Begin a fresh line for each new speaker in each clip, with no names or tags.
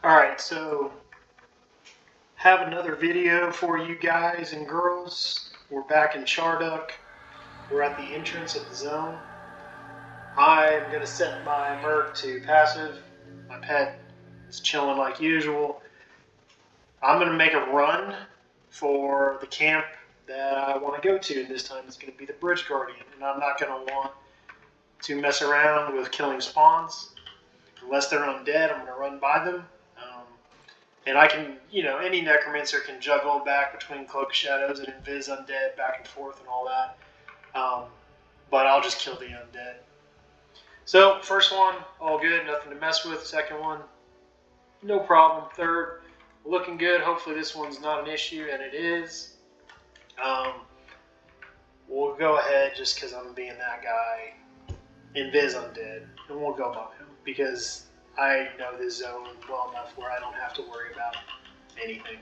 Alright, so have another video for you guys and girls. We're back in Chardok. We're at the entrance of the zone. I'm going to set my merc to passive. My pet is chilling like usual. I'm going to make a run for the camp that I want to go to. This time it's going to be the Bridge Guardian. And I'm not going to want to mess around with killing spawns. Unless they're undead, I'm going to run by them. And I can, any necromancer can juggle back between Cloak of Shadows and Invis Undead back and forth and all that. But I'll just kill the undead. So, first one, all good, nothing to mess with. Second one, no problem. Third, looking good. Hopefully this one's not an issue, and it is. We'll go ahead, just because I'm being that guy, Invis Undead, and we'll go by him, because I know this zone well enough where I don't have to worry about anything.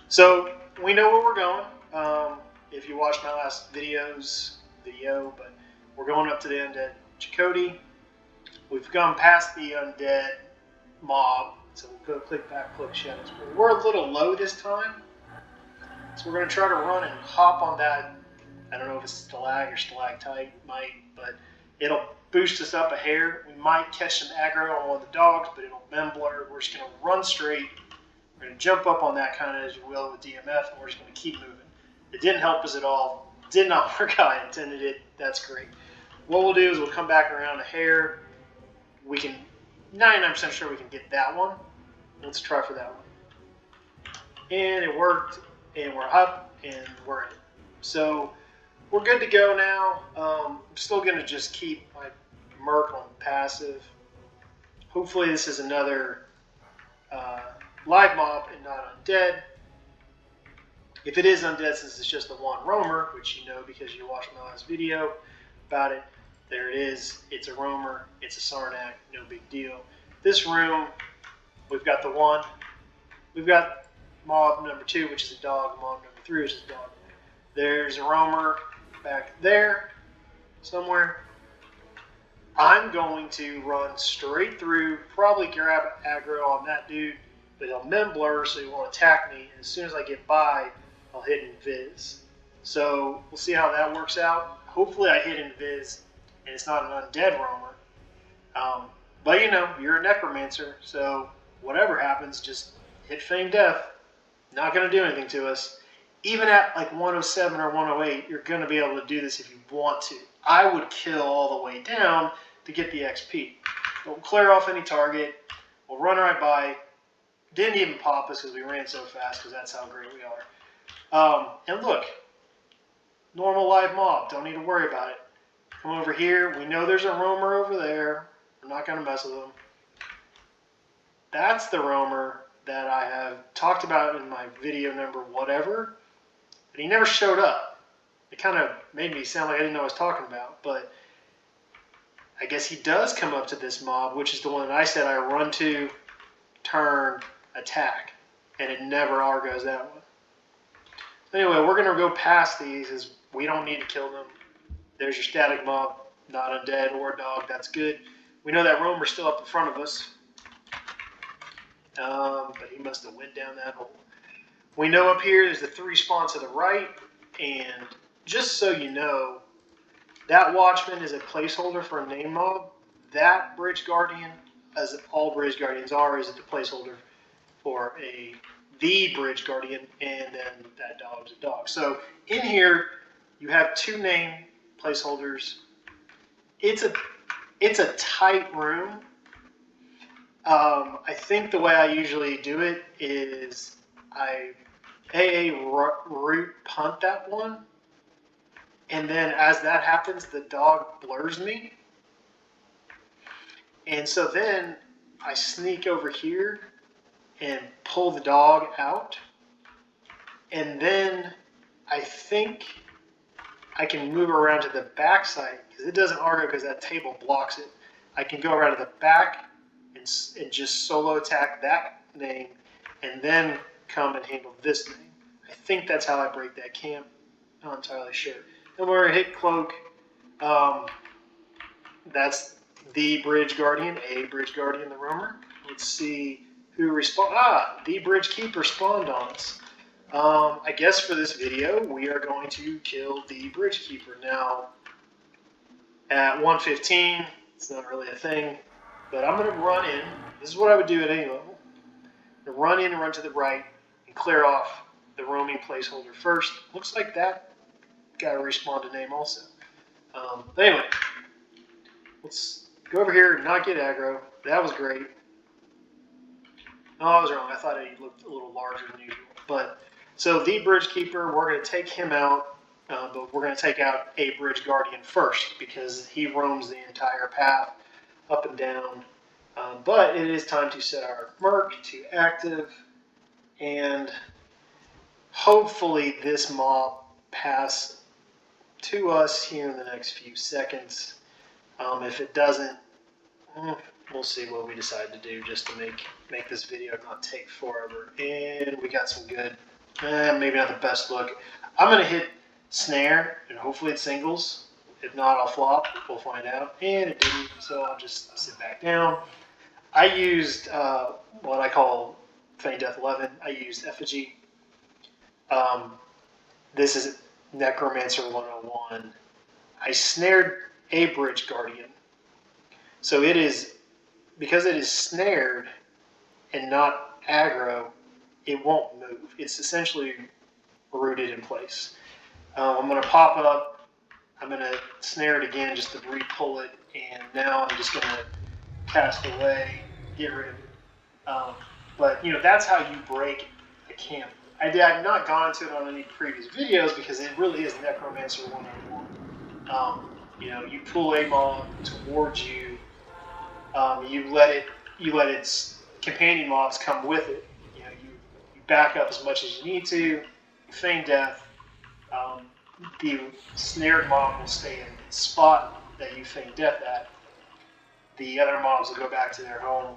So we know where we're going. If you watched my last video, but we're going up to the undead Chakotay. We've gone past the undead mob, so we'll go click back, click shadows. We're a little low this time, so we're going to try to run and hop on that. I don't know if it's stalag or stalactite, but it'll boost us up a hair. We might catch some aggro on one of the dogs, but it'll mem blur. We're just going to run straight. We're going to jump up on that kind of as you will with DMF, and we're just going to keep moving. It didn't help us at all. Did not work how I intended it. That's great. What we'll do is we'll come back around a hair. We can, 99% sure we can get that one. Let's try for that one. And it worked, and we're up, and we're in. So we're good to go now. I'm still going to just keep my merc on passive. Hopefully this is another live mob and not undead. If it is undead, since it's just the one roamer, which you know because you watched my last video about it, there it is. It's a roamer. It's a Sarnak. No big deal. This room, we've got the one. We've got mob number 2, which is a dog. Mob number 3, which is a dog. There's a roamer back there somewhere. I'm going to run straight through, probably grab aggro on that dude, but he'll mem blur, so he won't attack me. And as soon as I get by, I'll hit Invis. So we'll see how that works out. Hopefully I hit Invis, and it's not an undead roamer. But you're a necromancer, so whatever happens, just hit feign death. Not going to do anything to us. Even at like 107 or 108, you're going to be able to do this if you want to. I would kill all the way down to get the XP. But we'll clear off any target. We'll run right by. Didn't even pop us because we ran so fast, because that's how great we are. And look, normal live mob. Don't need to worry about it. Come over here. We know there's a roamer over there. We're not going to mess with him. That's the roamer that I have talked about in my video number whatever. But he never showed up. It kind of made me sound like I didn't know what I was talking about. But I guess he does come up to this mob, which is the one that I said I run to, turn, attack. And it never argos that one. Anyway, we're going to go past these as we don't need to kill them. There's your static mob, not undead or a dog. That's good. We know that roamer's still up in front of us. But he must have went down that hole. We know up here there's the 3 spawns to the right. And just so you know, that Watchman is a placeholder for a name mob. That Bridge Guardian, as all Bridge Guardians are, is the placeholder for the Bridge Guardian, and then that dog's a dog. So in here, you have 2 name placeholders. It's a tight room. I think the way I usually do it is I root punt that one, and then as that happens, the dog blurs me. And so then I sneak over here and pull the dog out. And then I think I can move around to the back side, because it doesn't argue because that table blocks it. I can go around to the back and just solo attack that name, and then come and handle this name. I think that's how I break that camp. Not entirely sure. Then we're going to hit Cloak. That's the Bridge Guardian, a Bridge Guardian, the roamer. Let's see who respawned. The Bridge Keeper spawned on us. I guess for this video, we are going to kill the Bridge Keeper. Now, at 115, it's not really a thing, but I'm going to run in. This is what I would do at any level. Run in and run to the right and clear off the roaming placeholder first. Looks like that guy respawned a name also. But anyway, let's go over here and not get aggro. That was great. No, I was wrong. I thought he looked a little larger than usual. But so the Bridge Keeper, we're going to take him out, but we're going to take out a Bridge Guardian first because he roams the entire path up and down. But it is time to set our Merc to active, and hopefully this mob pass to us here in the next few seconds. If it doesn't, we'll see what we decide to do just to make this video not take forever. And we got some good, maybe not the best look. I'm going to hit snare, and hopefully it singles. If not, I'll flop. We'll find out. And it didn't, so I'll just sit back down. I used what I call Feign Death 11. I used Effigy. This is Necromancer 101. I snared a Bridge Guardian. So it is, because it is snared and not aggro, it won't move. It's essentially rooted in place. I'm going to pop up. I'm going to snare it again just to re-pull it. And now I'm just going to cast away, get rid of it. But, you know, that's how you break a camp. I've not gone into it on any previous videos because it really is Necromancer 101. You know, you pull a mob towards you. You let its companion mobs come with it. You know, you back up as much as you need to. You feign death. The snared mob will stay in the spot that you feign death at. The other mobs will go back to their home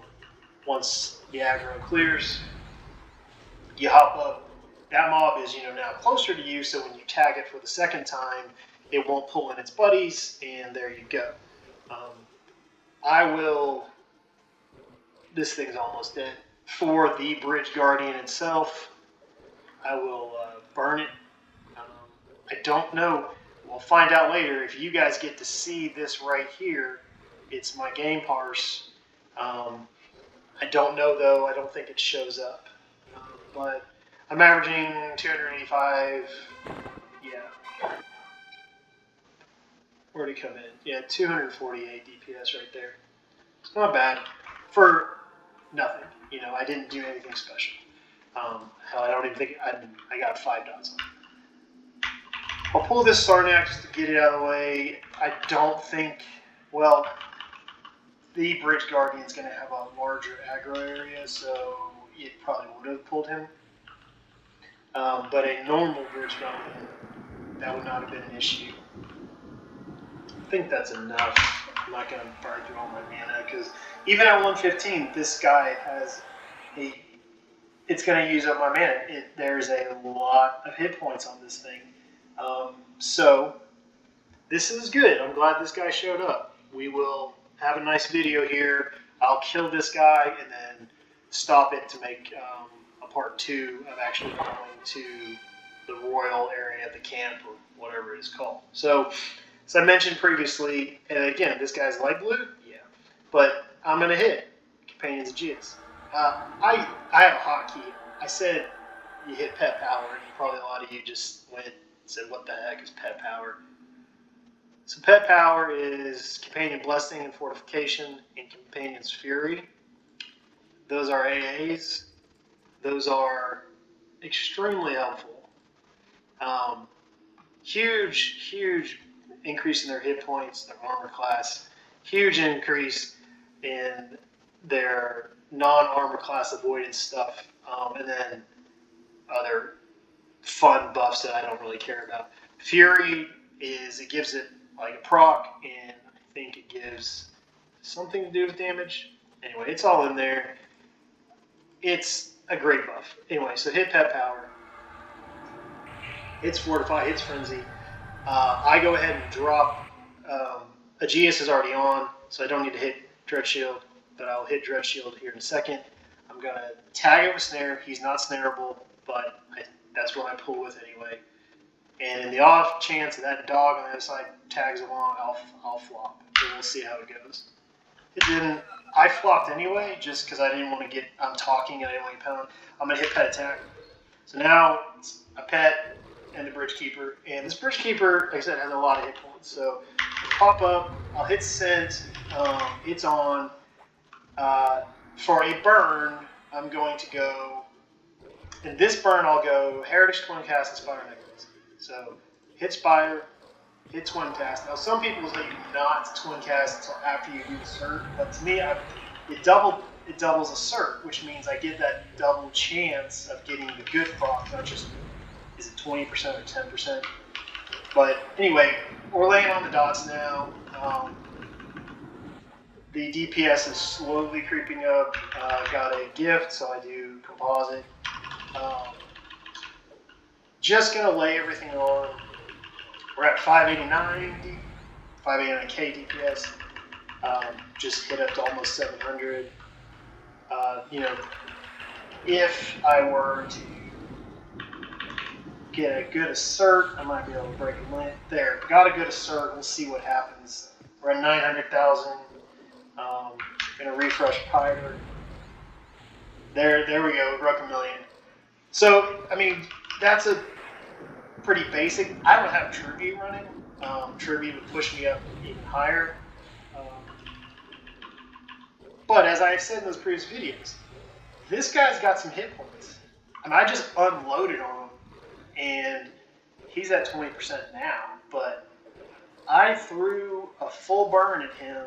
once the aggro clears. You hop up. That mob is, you know, now closer to you, so when you tag it for the second time, it won't pull in its buddies, and there you go. This thing's almost dead. For the Bridge Guardian itself, I will burn it. I don't know. We'll find out later. If you guys get to see this right here, it's my GamParse. I don't know, though. I don't think it shows up. But I'm averaging 285. Yeah. Where'd it come in? Yeah, 248 DPS right there. It's not bad for nothing. You know, I didn't do anything special. Hell, I don't even think I got 5 dots on it. I'll pull this Sarnak just to get it out of the way. I don't think, well, the Bridge Guardian's going to have a larger aggro area, so it probably would have pulled him. But a normal Bridge Guardian, that would not have been an issue. I think that's enough. I'm not going to burn through all my mana, because even at 115, this guy has it's going to use up my mana. There's a lot of hit points on this thing. So this is good. I'm glad this guy showed up. We will have a nice video here. I'll kill this guy and then stop it to make a part 2 of actually going to the royal area, the camp, or whatever it is called. So, as I mentioned previously, and again, this guy's light blue, yeah, but I'm going to hit Companions of Geas. I have a hotkey. I said you hit pet power, and probably a lot of you just went and said, what the heck is pet power? So pet power is Companion Blessing and Fortification and Companion's Fury. Those are AAs. Those are extremely helpful. Huge increase in their hit points, their armor class. Huge increase in their non-armor class avoidance stuff. And then other fun buffs that I don't really care about. Fury it gives it like a proc, and I think it gives something to do with damage. Anyway, it's all in there. It's a great buff. Anyway, so hit pet power. Hits fortify, hits frenzy. I go ahead and drop. Aegeus is already on, so I don't need to hit Dread Shield, but I'll hit Dread Shield here in a second. I'm going to tag it with snare. He's not snareable, but that's what I pull with anyway. And in the off chance that dog on the other side tags along, I'll flop. So we'll see how it goes. It didn't. I flopped anyway, just because I didn't want to get. I'm talking and I didn't want to get pound. I'm gonna hit pet attack. So now it's a pet and the bridge keeper, and this bridge keeper, like I said, has a lot of hit points. So pop up. I'll hit scent. It's on. For a burn, I'm going to go. In this burn, I'll go Heritage Twin Cast and Spire Necromancer. So hit Spire. Hit twin cast. Now some people say do not twin cast until after you do the cert, but to me, it doubles a cert, which means I get that double chance of getting the good proc, not just is it 20% or 10%. But anyway, we're laying on the dots now. The DPS is slowly creeping up. Got a gift, so I do composite. Just gonna lay everything on. We're at 589k DPS. Just hit up to almost 700. You know, if I were to get a good assert, I might be able to break a limit. There, got a good assert. We'll see what happens. We're at 900,000. Gonna refresh Pyre. There we go. Broke a million. So I mean, that's a pretty basic. I don't have Tribute running. Tribute would push me up even higher. But as I've said in those previous videos, this guy's got some hit points. And I just unloaded on him, and he's at 20% now. But I threw a full burn at him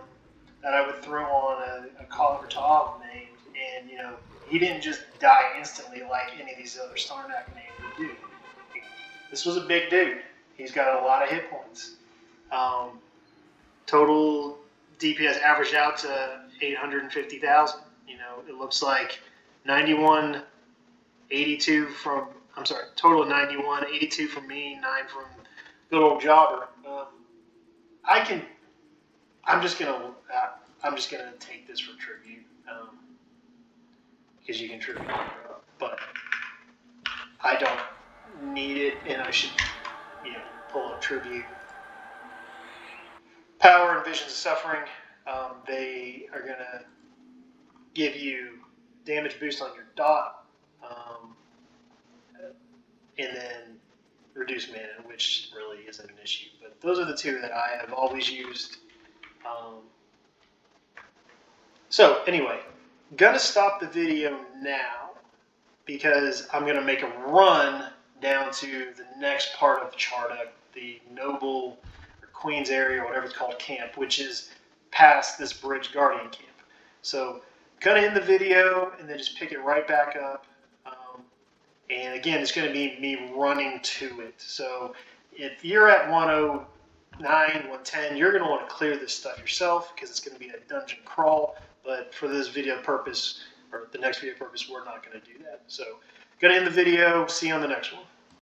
that I would throw on a Call Tav named, and you know, he didn't just die instantly like any of these other Starnak names would do. This was a big dude. He's got a lot of hit points. Total DPS averaged out to 850,000. You know, it looks like 91, 82 from. I'm sorry, total of 91, 82 from me, 9 from good old Jobber. I'm just gonna take this for tribute because you can tribute, but I don't need it, and I should, you know, pull a tribute. Power and Visions of Suffering. They are gonna give you damage boost on your dot, and then reduce mana, which really isn't an issue. But those are the two that I have always used. So anyway, gonna stop the video now because I'm gonna make a run down to the next part of Chardok, the Noble or Queen's area, or whatever it's called, camp, which is past this Bridge Guardian camp. So gonna end the video and then just pick it right back up. And again, it's going to be me running to it. So if you're at 109, 110, you're going to want to clear this stuff yourself because it's going to be a dungeon crawl. But for this video purpose, or the next video purpose, we're not going to do that. So going to end the video. See you on the next one.